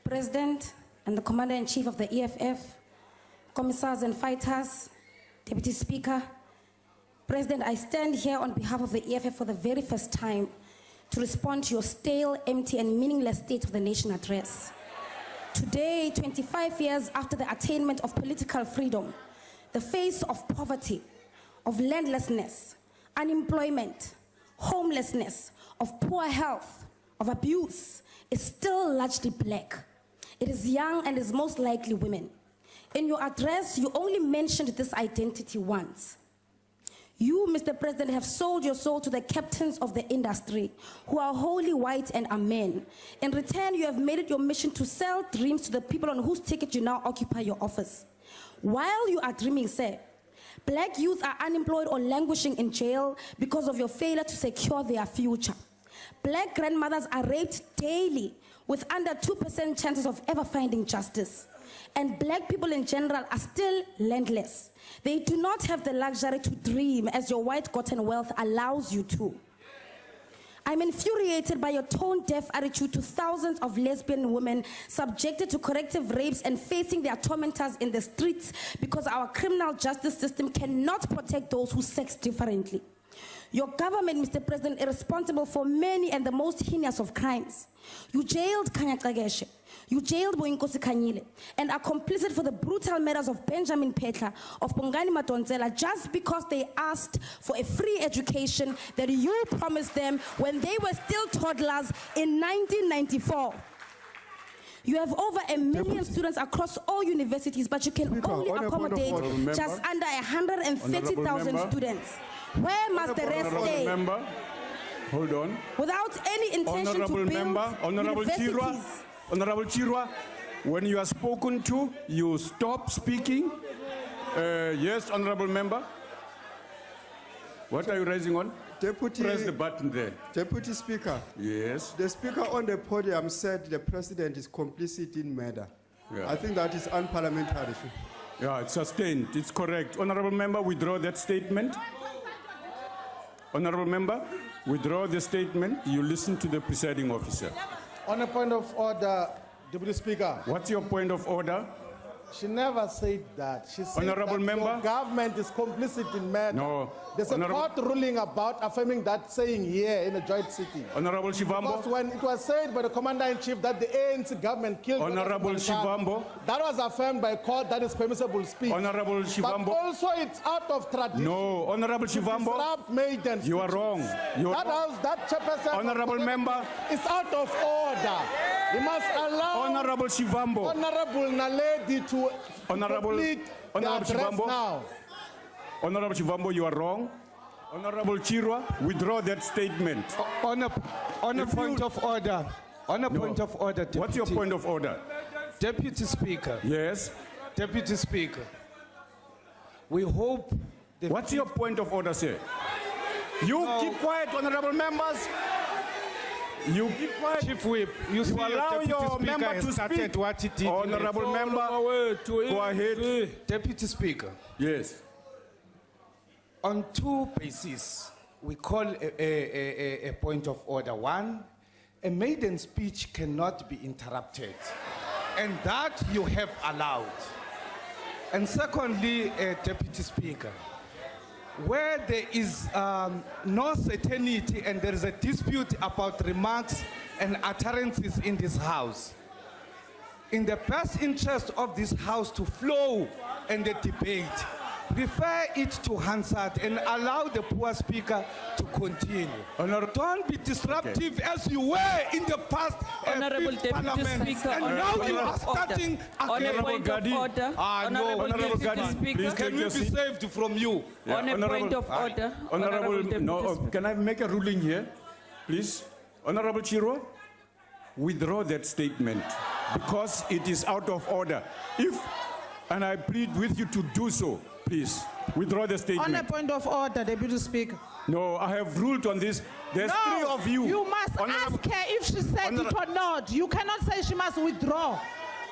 President and the Commander-in-Chief of the EFF, Commissars and Fighters, Deputy Speaker, President, I stand here on behalf of the EFF for the very first time to respond to your stale, empty, and meaningless State of the Nation address. Today, 25 years after the attainment of political freedom, the face of poverty, of landlessness, unemployment, homelessness, of poor health, of abuse, is still largely black. It is young and is most likely women. In your address, you only mentioned this identity once. You, Mr. President, have sold your soul to the captains of the industry, who are wholly white and are men. In return, you have made it your mission to sell dreams to the people on whose ticket you now occupy your office. While you are dreaming, sir, black youth are unemployed or languishing in jail because of your failure to secure their future. Black grandmothers are raped daily with under 2% chances of ever finding justice. And black people in general are still landless. They do not have the luxury to dream as your white-gotten wealth allows you to. I'm infuriated by your tone-deaf attitude to thousands of lesbian women subjected to corrective rapes and facing their tormentors in the streets because our criminal justice system cannot protect those who sex differently. Your government, Mr. President, is responsible for many and the most heinous of crimes. You jailed Kanya Kageshe, you jailed Boinkosi Kanyile, and are complicit for the brutal murders of Benjamin Petla, of Bongani Madonsela, just because they asked for a free education that you promised them when they were still toddlers in 1994. You have over 1 million students across all universities, but you can only accommodate just under 130,000 students. Where must the rest stay? Member, hold on. Without any intention to build universities. Honorable Chirwa, when you are spoken to, you stop speaking. Yes, Honorable Member. What are you raising on? Deputy, press the button there. Deputy Speaker. Yes. The Speaker on the podium said the President is complicit in murder. Yeah. I think that is unparliamentary. Yeah, it's sustained. It's correct. Honorable Member, withdraw that statement. Honorable Member, withdraw the statement. You listen to the presiding officer. On a point of order, Deputy Speaker. What's your point of order? She never said that. She said Honorable that Member? your government is complicit in murder. No. There's a court ruling about affirming that saying here in a joint city. Honorable Shivambo? Because when it was said by the Commander-in-Chief that the ANC government killed... Honorable Shivambo? That was affirmed by court, that is permissible speech. Honorable Shivambo? But also it's out of tradition. No. Honorable Shivambo? Disrupt maidens. You are wrong. That chairperson... Honorable Member? It's out of order. You must allow... Honorable Shivambo? Honorable Naledi to... Honorable Shivambo, now. Honorable Shivambo, you are wrong. Honorable Chirwa, withdraw that statement. On a point of order. On a point of order, Deputy. What's your point of order? Deputy Speaker. Yes. Deputy Speaker. We hope... What's your point of order, sir? You keep quiet, honorable members. You keep quiet. Chief Whip, you allow your member to speak. What it did. Honorable member, go ahead. Deputy Speaker. Yes. On two bases, we call a point of order. One, a maiden speech cannot be interrupted, and that you have allowed. And secondly, Deputy Speaker, where there is no certainty and there is a dispute about remarks and utterances in this House, in the best interest of this House to flow and the debate, refer it to Hansard and allow the poor speaker to continue. Don't be disruptive as you were in the past Honorable Deputy Speaker, and now you are starting on a point of order. Honorable Speaker, can we be saved from you? On a point of order. Can I make a ruling here, please? Honorable Chirwa, withdraw that statement because it is out of order. And I plead with you to do so, please. Withdraw the statement. On a point of order, Deputy Speaker. No, I have ruled on this. There's three of you. You must ask her if she said it or not. You cannot say she must withdraw.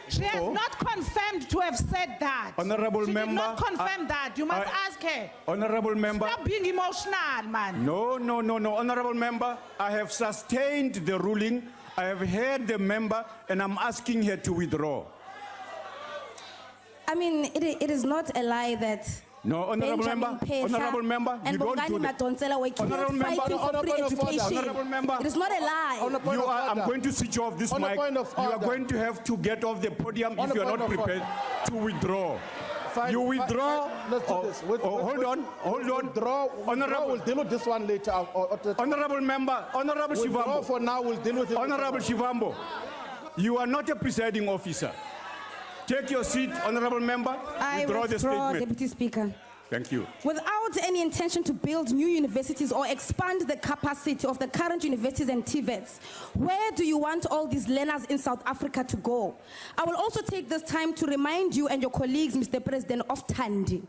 She has not confirmed to have said that. Honorable she member. Did not confirm that. You must ask her. Honorable member. Stop being emotional, man. No. Honorable member, I have sustained the ruling I have heard the member and I'm asking her to withdraw. I mean, it is not a lie that No, honorable Benjamin member, Pehla honorable member, and you don't Bongani do that. Madonsela were killed Honorable member, fighting on for a free point of order, education. honorable member. It is not a lie. On a point You of are, I'm order. going to switch off this On a mic. point of You are order. going to have to get off the podium On if a you are point not of prepared to withdraw. Fine, You fine, withdraw. fine. Let's do this. Hold on. Withdraw. Honorable, We'll deal with this one later. honorable member, honorable Withdraw Shivambo. for now. We'll deal with it. Honorable Shivambo, you are not a presiding officer. Take your seat, honorable member. I Withdraw the withdraw, statement. Deputy Speaker. Thank you. Without any intention to build new universities or expand the capacity of the current universities and TVETs, where do you want all these learners in South Africa to go? I will also take this time to remind you and your colleagues, Mr. President, of Thandi.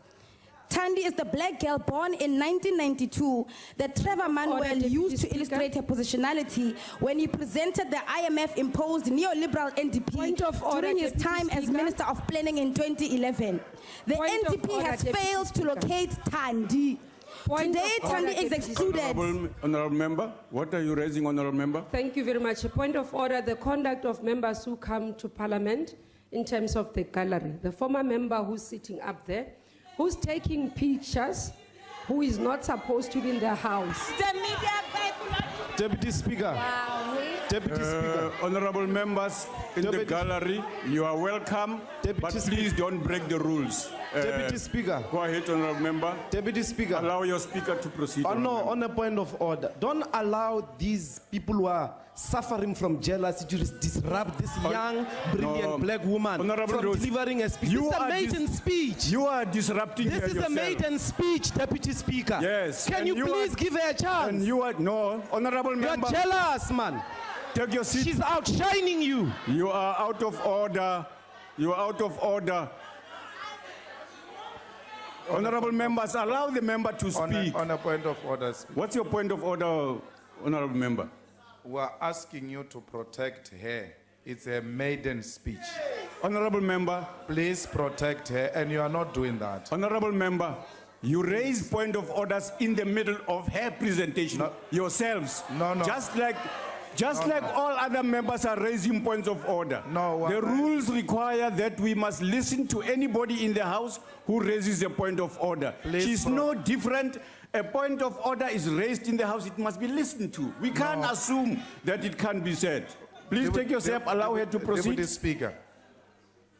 Thandi is the black girl born in 1992 that Trevor Manuel Deputy used to Speaker. illustrate her positionality when he presented the IMF-imposed neoliberal NDP Point of order, during his Deputy time as Speaker. Minister of Planning in 2011. The Point of NDP order, has Deputy failed to Speaker. locate Thandi. Point Today, of order, Thandi is Deputy excluded. Honorable member, what are you raising, honorable member? Thank you very much. A point of order, the conduct of members who come to Parliament in terms of the gallery. The former member who's sitting up there, who's taking pictures, who is not supposed to be in the house. Deputy Speaker. Deputy Speaker. Honorable members in the Deputy- gallery, you are welcome, Deputy but Speaker. please don't break the rules. Deputy Speaker. Go ahead, honorable member. Deputy Speaker. Allow your speaker to proceed. Oh, honorable no, member. on a point of order. Don't allow these people who are suffering from jealousy to disrupt this young, brilliant no. black woman Honorable from Rose, delivering a speech. you This is a are maiden speech. You are disrupting This her is a yourself. maiden speech, Deputy Speaker. Yes, Can and you you please are- give her a And chance? you are, no, honorable You're member, jealous, man. take your seat. She's outshining you. You are out of order. You are out of order. Honorable members, allow the member to speak. On a point of order, Speaker, What's your point of order, honorable member? we are asking you to protect her. It's a maiden speech. Honorable member, Please protect her, and you are not doing that. honorable member, you raise point of orders in the middle of her presentation No. yourselves. No, no. Just like all other members are raising points of order. No, The rules require that we must listen to anybody in the house who raises a point of order. Please She's no different. A point of order is raised in the house, it must be listened to. We can't assume that it can't be said. Please take your step, allow her to proceed. Deputy Speaker,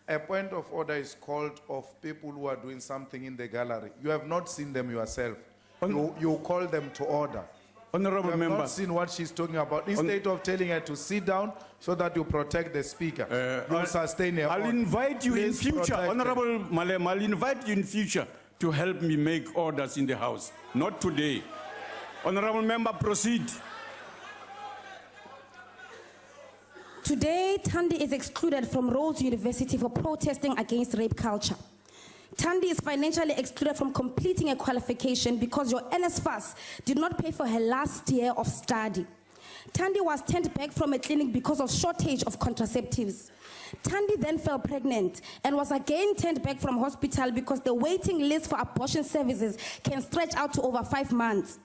a point of order is called of people who are doing something in the gallery. You have not seen them yourself. You call them to order. You Honorable have member. not seen what she's talking about. Instead of telling her to sit down so that you protect the speaker, you sustain her. I'll order. invite you in Please future, protect her. Honorable Malem, I'll invite you in future to help me make orders in the House. Not today. Honorable member, proceed. Today, Thandi is excluded from Rhodes University for protesting against rape culture. Thandi is financially excluded from completing a qualification because your NSFAS did not pay for her last year of study. Thandi was turned back from a clinic because of shortage of contraceptives. Thandi then fell pregnant and was again turned back from hospital because the waiting list for abortion services can stretch out to over 5 months.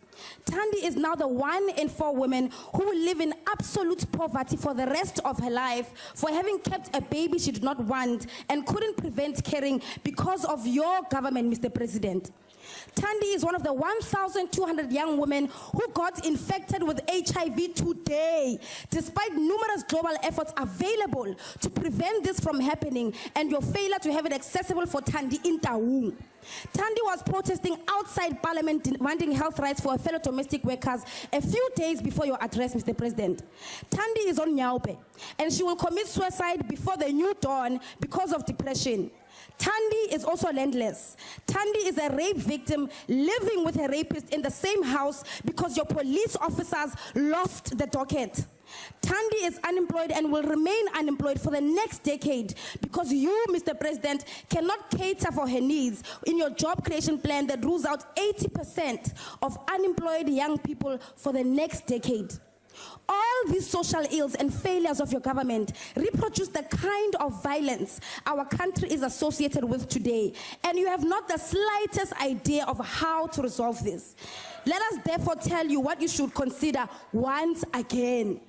Thandi is now the 1 in 4 women who will live in absolute poverty for the rest of her life for having kept a baby she did not want and couldn't prevent carrying because of your government, Mr. President. Thandi is one of the 1,200 young women who got infected with HIV today, despite numerous global efforts available to prevent this from happening and your failure to have it accessible for Thandi in Taung. Thandi was protesting outside Parliament demanding health rights for her fellow domestic workers a few days before your address, Mr. President. Thandi is on Nyaupe, and she will commit suicide before the new dawn because of depression. Thandi is also landless. Thandi is a rape victim living with a rapist in the same house because your police officers lost the docket. Thandi is unemployed and will remain unemployed for the next decade because you, Mr. President, cannot cater for her needs in your job creation plan that rules out 80% of unemployed young people for the next decade. All these social ills and failures of your government reproduce the kind of violence our country is associated with today, and you have not the slightest idea of how to resolve this. Let us therefore tell you what you should consider once again.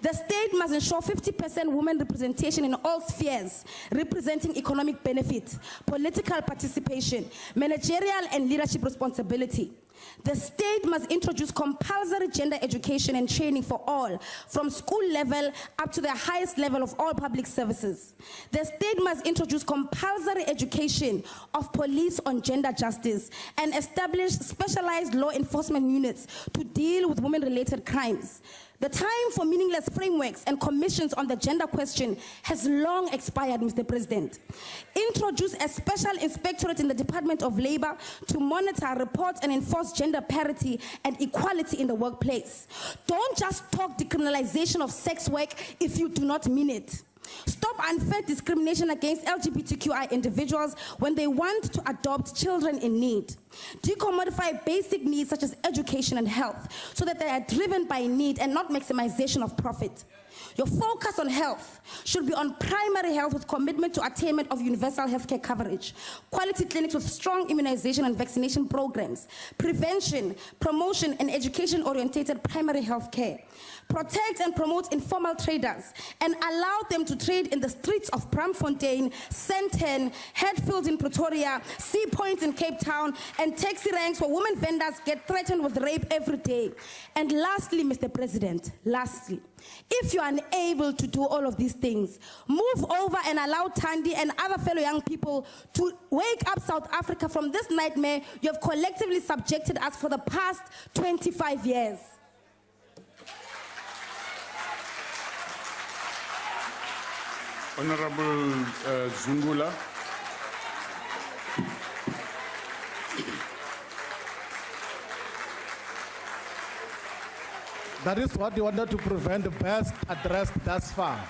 The state must ensure 50% women representation in all spheres, representing economic benefit, political participation, managerial and leadership responsibility. The state must introduce compulsory gender education and training for all, from school level up to the highest level of all public services. The state must introduce compulsory education of police on gender justice and establish specialized law enforcement units to deal with women-related crimes. The time for meaningless frameworks and commissions on the gender question has long expired, Mr. President. Introduce a special inspectorate in the Department of Labor to monitor, report, and enforce gender parity and equality in the workplace. Don't just talk decriminalization of sex work if you do not mean it. Stop unfair discrimination against LGBTQI individuals when they want to adopt children in need. Decommodify basic needs such as education and health so that they are driven by need and not maximization of profit. Your focus on health should be on primary health with commitment to attainment of universal healthcare coverage, quality clinics with strong immunization and vaccination programs, prevention, promotion, and education-oriented primary health care. Protect and promote informal traders and allow them to trade in the streets of Braamfontein, Sandton, Hatfield in Pretoria, Sea Point in Cape Town, and taxi ranks where women vendors get threatened with rape every day. And lastly, Mr. President, lastly, if you are unable to do all of these things, move over and allow Thandi and other fellow young people to wake up South Africa from this nightmare you have collectively subjected us for the past 25 years. Honorable Zungula. That is what you wanted to prevent, the best addressed thus far.